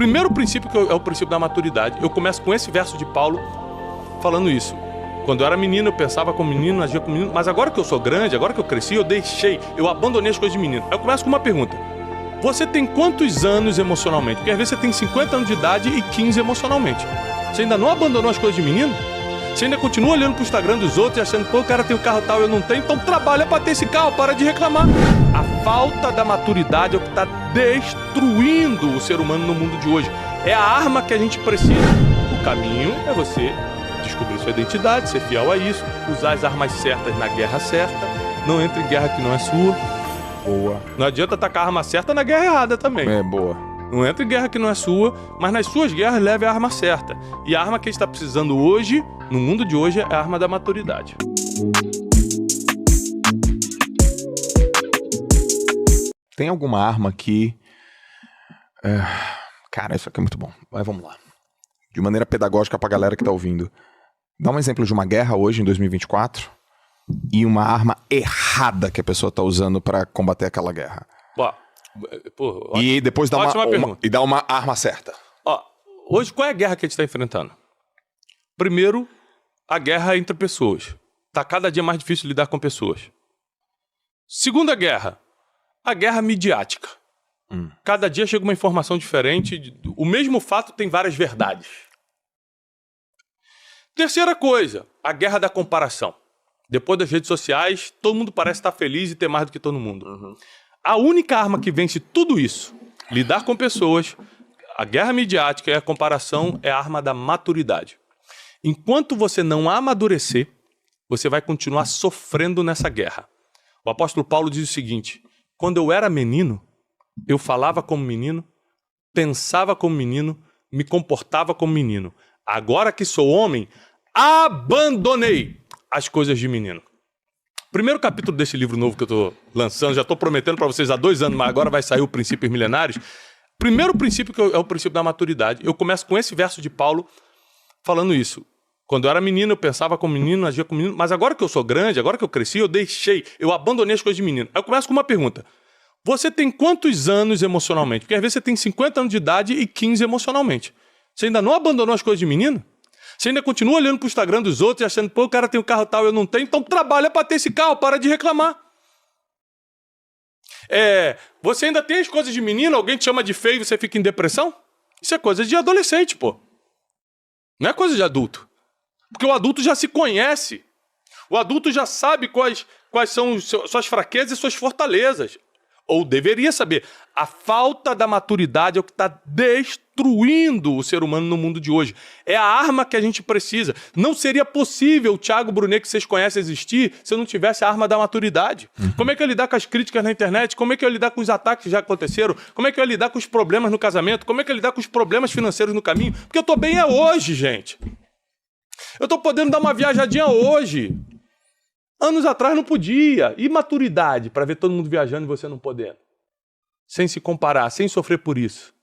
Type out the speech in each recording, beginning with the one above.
Primeiro princípio é o princípio da maturidade. Eu começo com esse verso de Paulo falando isso. Quando eu era menino, eu pensava como menino, agia como menino, mas agora que eu sou grande, agora que eu cresci, eu abandonei as coisas de menino. Aí eu começo com uma pergunta. Você tem quantos anos emocionalmente? Porque às vezes você tem 50 anos de idade e 15 emocionalmente. Você ainda não abandonou as coisas de menino? Você ainda continua olhando pro Instagram dos outros e achando, pô, o cara tem um carro tal, eu não tenho, então trabalha pra ter esse carro, para de reclamar. A falta da maturidade é o que está destruindo o ser humano no mundo de hoje. É a arma que a gente precisa. O caminho é você descobrir sua identidade, ser fiel a isso, usar as armas certas na guerra certa, não entre em guerra que não é sua. Boa. Não adianta tacar a arma certa na guerra errada também. É, boa. Não entre em guerra que não é sua, mas nas suas guerras leve a arma certa. E a arma que a gente está precisando hoje, no mundo de hoje, é a arma da maturidade. Tem alguma arma que... Cara, isso aqui é muito bom. Mas vamos lá. De maneira pedagógica pra galera que tá ouvindo. Dá um exemplo de uma guerra hoje, em 2024, e uma arma errada que a pessoa tá usando pra combater aquela guerra. Pô, e depois dá uma arma certa. Ó, hoje, qual é a guerra que a gente tá enfrentando? Primeiro, a guerra entre pessoas. Tá cada dia mais difícil lidar com pessoas. Segunda guerra, a guerra midiática. Cada dia chega uma informação diferente. O mesmo fato tem várias verdades. Terceira coisa, a guerra da comparação. Depois das redes sociais, todo mundo parece estar feliz e ter mais do que todo mundo. A única arma que vence tudo isso, lidar com pessoas, a guerra midiática e a comparação, é a arma da maturidade. Enquanto você não amadurecer, você vai continuar sofrendo nessa guerra. O apóstolo Paulo diz o seguinte: quando eu era menino, eu falava como menino, pensava como menino, me comportava como menino. Agora que sou homem, abandonei as coisas de menino. Primeiro capítulo desse livro novo que eu tô lançando, já tô prometendo para vocês há 2 anos, mas agora vai sair o Princípios Milenários. Primeiro princípio é o princípio da maturidade. Eu começo com esse verso de Paulo falando isso. Quando eu era menino, eu pensava como menino, agia como menino, mas agora que eu sou grande, agora que eu cresci, eu abandonei as coisas de menino. Aí eu começo com uma pergunta. Você tem quantos anos emocionalmente? Porque às vezes você tem 50 anos de idade e 15 emocionalmente. Você ainda não abandonou as coisas de menino? Você ainda continua olhando pro Instagram dos outros e achando, pô, o cara tem um carro tal, eu não tenho, então trabalha pra ter esse carro, para de reclamar. Você ainda tem as coisas de menino, alguém te chama de feio e você fica em depressão? Isso é coisa de adolescente, pô. Não é coisa de adulto. Porque o adulto já se conhece. O adulto já sabe quais são suas fraquezas e suas fortalezas. Ou deveria saber. A falta da maturidade é o que está destruindo o ser humano no mundo de hoje. É a arma que a gente precisa. Não seria possível o Thiago Brunet, que vocês conhecem, existir se eu não tivesse a arma da maturidade. Como é que eu ia lidar com as críticas na internet? Como é que eu ia lidar com os ataques que já aconteceram? Como é que eu ia lidar com os problemas no casamento? Como é que eu ia lidar com os problemas financeiros no caminho? Porque eu tô bem hoje, gente. Eu tô podendo dar uma viajadinha hoje. Anos atrás não podia. E maturidade para ver todo mundo viajando e você não podendo? Sem se comparar, sem sofrer por isso.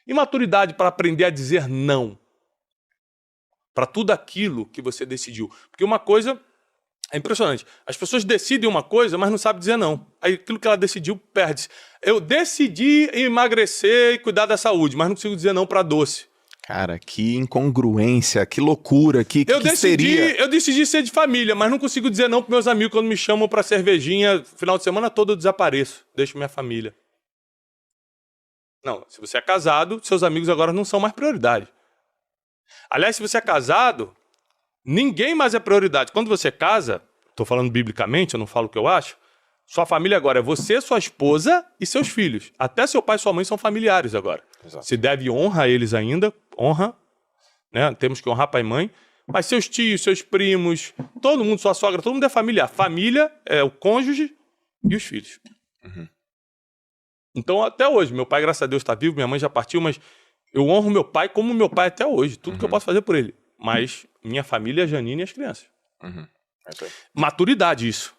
E maturidade para aprender a dizer não. Para tudo aquilo que você decidiu. Porque uma coisa é impressionante. As pessoas decidem uma coisa, mas não sabem dizer não. Aí aquilo que ela decidiu perde-se. Eu decidi emagrecer e cuidar da saúde, mas não consigo dizer não para doce. Cara, que incongruência, que loucura, que seria... Eu decidi ser de família, mas não consigo dizer não para meus amigos quando me chamam para cervejinha. Final de semana todo eu desapareço, deixo minha família. Não, se você é casado, seus amigos agora não são mais prioridade. Aliás, se você é casado, ninguém mais é prioridade. Quando você casa, estou falando biblicamente, eu não falo o que eu acho, sua família agora é você, sua esposa e seus filhos. Até seu pai e sua mãe são familiares agora. Exato. Se deve honra a eles ainda, honra, né? Temos que honrar pai e mãe. Mas seus tios, seus primos, todo mundo, sua sogra, todo mundo é familiar. Família é o cônjuge e os filhos. Então, até hoje, meu pai, graças a Deus, está vivo, minha mãe já partiu, mas eu honro meu pai como meu pai até hoje. Tudo que eu posso fazer por ele. Mas minha família é a Janine e as crianças. Maturidade, isso.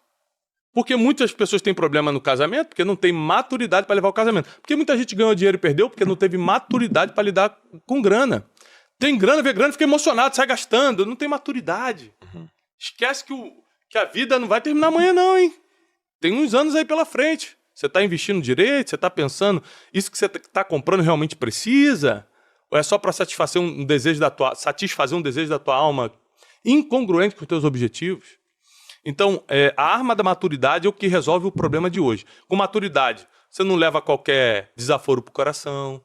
Porque muitas pessoas têm problema no casamento porque não tem maturidade para levar o casamento. Porque muita gente ganhou dinheiro e perdeu porque não teve maturidade para lidar com grana. Tem grana, vê grana, fica emocionado, sai gastando. Não tem maturidade. Esquece que a vida não vai terminar amanhã não, hein? Tem uns anos aí pela frente. Você está investindo direito, você está pensando, isso que você está comprando realmente precisa? Ou é só para satisfazer um desejo da tua alma incongruente com os teus objetivos? Então, a arma da maturidade é o que resolve o problema de hoje. Com maturidade, você não leva qualquer desaforo pro coração,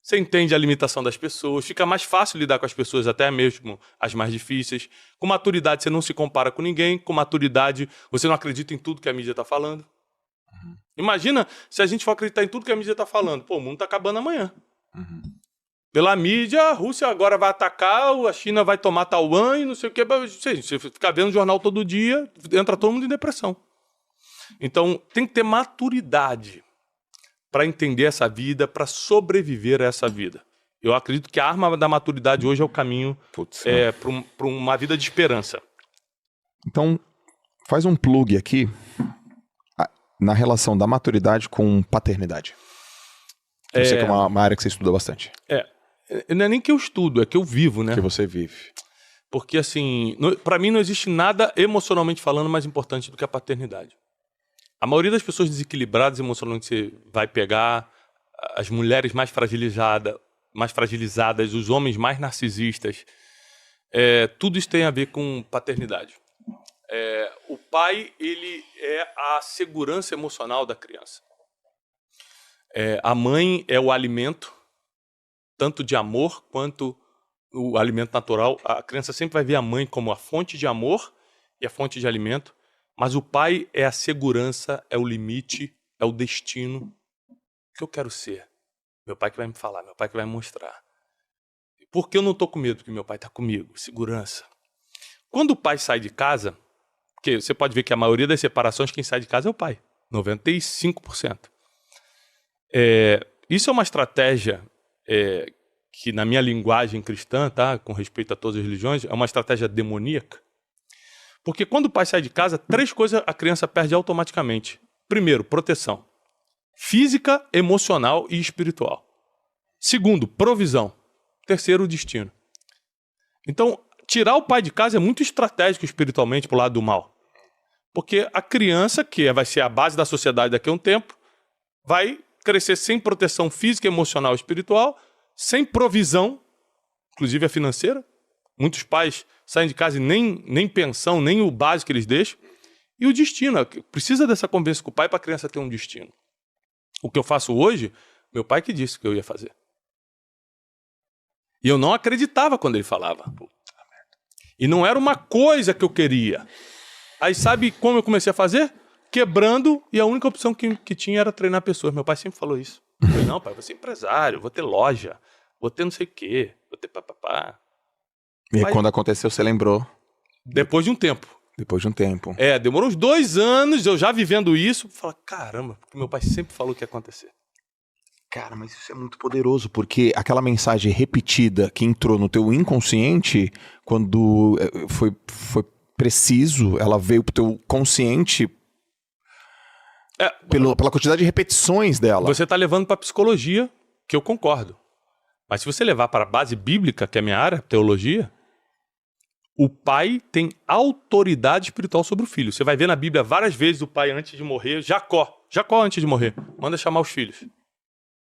você entende a limitação das pessoas, fica mais fácil lidar com as pessoas, até mesmo as mais difíceis. Com maturidade, você não se compara com ninguém. Com maturidade, você não acredita em tudo que a mídia está falando. Imagina se a gente for acreditar em tudo que a mídia está falando. Pô, o mundo está acabando amanhã. Pela mídia, a Rússia agora vai atacar, a China vai tomar Taiwan e não sei o que. Você ficar vendo jornal todo dia, entra todo mundo em depressão. Então, tem que ter maturidade para entender essa vida, para sobreviver a essa vida. Eu acredito que a arma da maturidade hoje é o caminho para uma vida de esperança. Então, faz um plug aqui na relação da maturidade com paternidade. Eu sei que é uma área que você estuda bastante. Não é nem que eu estudo, é que eu vivo, né? Que você vive. Porque, assim, para mim não existe nada emocionalmente falando mais importante do que a paternidade. A maioria das pessoas desequilibradas emocionalmente você vai pegar, as mulheres mais fragilizadas, os homens mais narcisistas, tudo isso tem a ver com paternidade. O pai, ele é a segurança emocional da criança. A mãe é o alimento, tanto de amor quanto o alimento natural. A criança sempre vai ver a mãe como a fonte de amor e a fonte de alimento, mas o pai é a segurança, é o limite, é o destino. O que eu quero ser? Meu pai que vai me falar, meu pai que vai me mostrar. Por que eu não estou com medo? Porque meu pai está comigo, segurança. Quando o pai sai de casa, porque você pode ver que a maioria das separações, quem sai de casa é o pai, 95%. Isso é uma estratégia que na minha linguagem cristã, tá, com respeito a todas as religiões, é uma estratégia demoníaca. Porque quando o pai sai de casa, 3 coisas a criança perde automaticamente. Primeiro, proteção. Física, emocional e espiritual. Segundo, provisão. Terceiro, destino. Então, tirar o pai de casa é muito estratégico espiritualmente pro lado do mal. Porque a criança, que vai ser a base da sociedade daqui a um tempo, vai crescer sem proteção física, emocional e espiritual, sem provisão, inclusive a financeira. Muitos pais saem de casa e nem pensão, nem o básico eles deixam. E o destino. Precisa dessa convivência com o pai para a criança ter um destino. O que eu faço hoje, meu pai que disse que eu ia fazer. E eu não acreditava quando ele falava. E não era uma coisa que eu queria. Aí sabe como eu comecei a fazer? Quebrando, e a única opção que tinha era treinar pessoas. Meu pai sempre falou isso. Eu falei, não, pai, eu vou ser empresário, vou ter loja, vou ter não sei o quê, vou ter papapá. E aí, quando aconteceu, você lembrou? Depois de um tempo. Depois de um tempo. Demorou uns 2 anos, eu já vivendo isso, falar, caramba, porque meu pai sempre falou que ia acontecer. Cara, mas isso é muito poderoso, porque aquela mensagem repetida que entrou no teu inconsciente, quando foi preciso, ela veio pro teu consciente pela quantidade de repetições dela. Você tá levando pra psicologia, que eu concordo. Mas se você levar para a base bíblica, que é a minha área, teologia, o pai tem autoridade espiritual sobre o filho. Você vai ver na Bíblia várias vezes o pai antes de morrer, Jacó antes de morrer, manda chamar os filhos.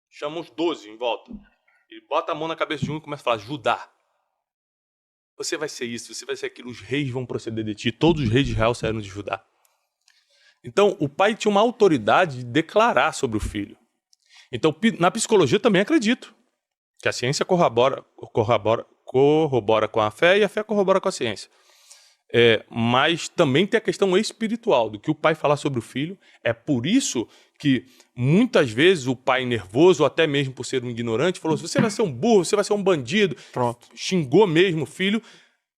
Chama os 12 em volta. E bota a mão na cabeça de um e começa a falar, Judá, você vai ser isso, você vai ser aquilo, os reis vão proceder de ti. Todos os reis de Israel saíram de Judá. Então, o pai tinha uma autoridade de declarar sobre o filho. Então, na psicologia eu também acredito que a ciência corrobora com a fé e a fé corrobora com a ciência. Mas também tem a questão espiritual, do que o pai falar sobre o filho. É por isso que muitas vezes o pai nervoso, ou até mesmo por ser um ignorante, falou, você vai ser um burro, você vai ser um bandido. Pronto. Xingou mesmo o filho.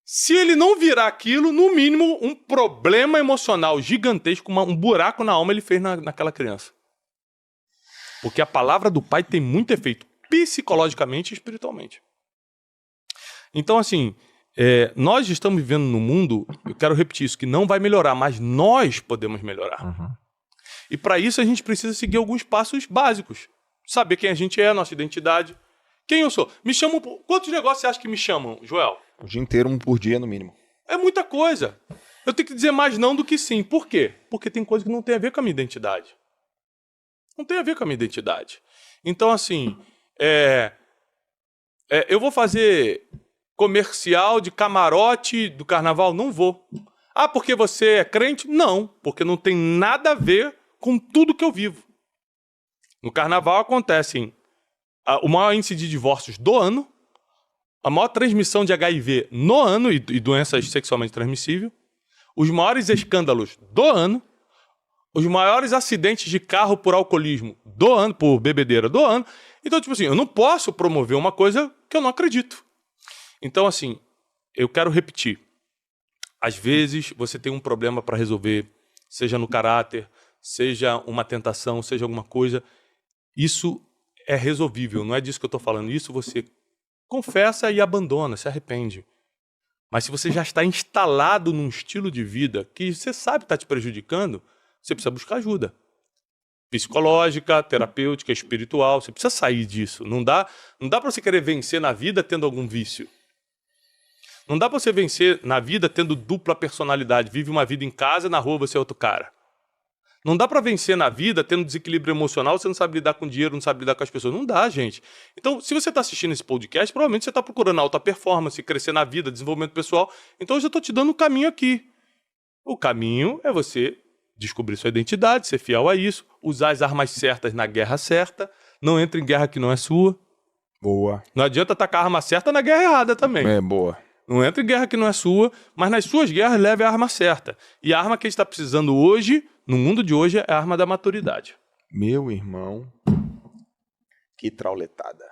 Se ele não virar aquilo, no mínimo, um problema emocional gigantesco, um buraco na alma ele fez naquela criança. Porque a palavra do pai tem muito efeito, psicologicamente e espiritualmente. Então, assim, nós estamos vivendo num mundo, eu quero repetir isso, que não vai melhorar, mas nós podemos melhorar. Uhum. E para isso a gente precisa seguir alguns passos básicos. Saber quem a gente é, nossa identidade. Quem eu sou? Me chamam... Quantos negócios você acha que me chamam, Joel? O dia inteiro, um por dia, no mínimo. É muita coisa. Eu tenho que dizer mais não do que sim. Por quê? Porque tem coisa que não tem a ver com a minha identidade. Não tem a ver com a minha identidade. Então, assim, Eu vou fazer comercial de camarote do carnaval? Não vou. Ah, porque você é crente? Não, porque não tem nada a ver com tudo que eu vivo. No carnaval acontecem o maior índice de divórcios do ano, a maior transmissão de HIV no ano e doenças sexualmente transmissíveis, os maiores escândalos do ano, os maiores acidentes de carro por alcoolismo do ano, por bebedeira do ano. Então, tipo assim, eu não posso promover uma coisa que eu não acredito. Então, assim, eu quero repetir. Às vezes, você tem um problema para resolver, seja no caráter, seja uma tentação, seja alguma coisa. Isso é resolvível, não é disso que eu estou falando. Isso você confessa e abandona, se arrepende. Mas se você já está instalado num estilo de vida que você sabe que está te prejudicando, você precisa buscar ajuda. Psicológica, terapêutica, espiritual. Você precisa sair disso. Não dá para você querer vencer na vida tendo algum vício. Não dá para você vencer na vida tendo dupla personalidade. Vive uma vida em casa, na rua você é outro cara. Não dá para vencer na vida tendo desequilíbrio emocional, você não sabe lidar com dinheiro, não sabe lidar com as pessoas. Não dá, gente. Então, se você está assistindo esse podcast, provavelmente você está procurando alta performance, crescer na vida, desenvolvimento pessoal. Então, eu já estou te dando um caminho aqui. O caminho é você descobrir sua identidade, ser fiel a isso, usar as armas certas na guerra certa, não entre em guerra que não é sua. Boa. Não adianta tacar a arma certa na guerra errada também. Boa. Não entre em guerra que não é sua, mas nas suas guerras leve a arma certa. E a arma que a gente está precisando hoje, no mundo de hoje, é a arma da maturidade. Meu irmão, que trauletada.